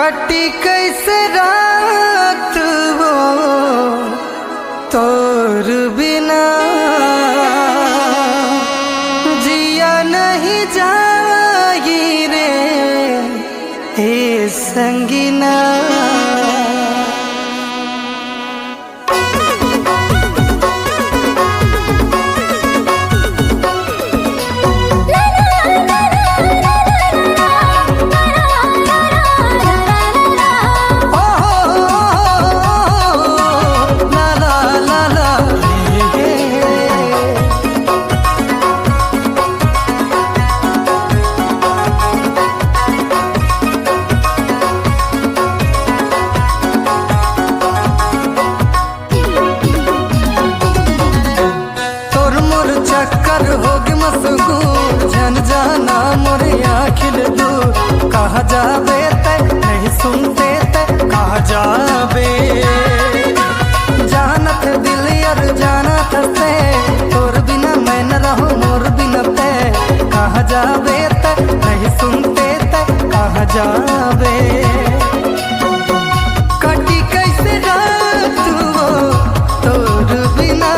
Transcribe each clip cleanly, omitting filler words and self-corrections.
कटी कैसे रात वो तोर बिना जिया नहीं जागी रे हे संगीना। चक्कर होगी मशगूल झन जाना मोरे आखिल दूर। कहा जाबे ते नहीं सुनते ते कहा जाबे जानत दिल यार जानत से तोर बिना मैं न रहूं मोर बिना ते। कहा जाबे ते नहीं सुनते ते कहा जाबे कटी कैसे रात वो तोर बिना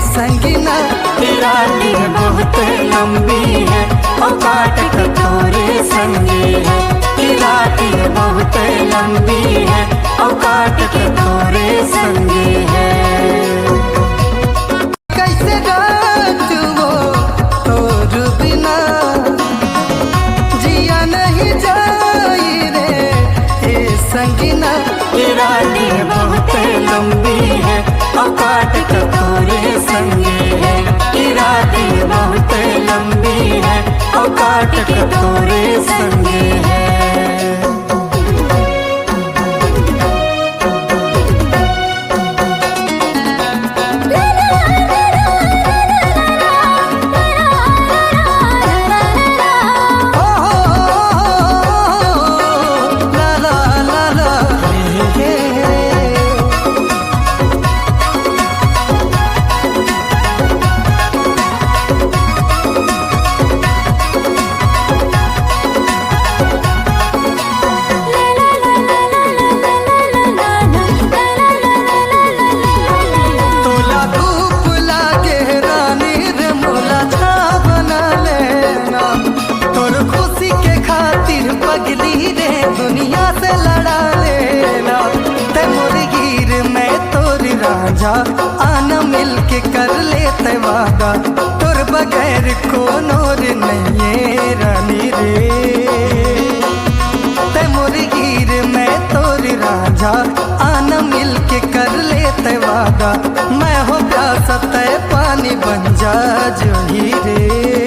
संगीना। तेरा दिन बहुत लंबी है और काट कटोरे संगी है। तेरा दिन बहुत लंबी है और काट कटोरे संगी है। कैसे रात वो तोर बिना जिया नहीं जाई रे हे संगीना। तेरा दिन बहुत लंबी है और काट कटोरे संगे है। तेरा दिन बहुत लंबी है और काट कटोरे संगे है। पगली रे दुनिया से लड़ा लेना ते मुर्गीर मैं तोर राजा आना मिल के कर लेते वादा। तोर बगैर कौन और नहीं रानी रे ते मुर्गीर मैं तोर राजा आना मिल के कर लेते वादा। मैं हो प्यासा ते पानी बन जा जो ही रे।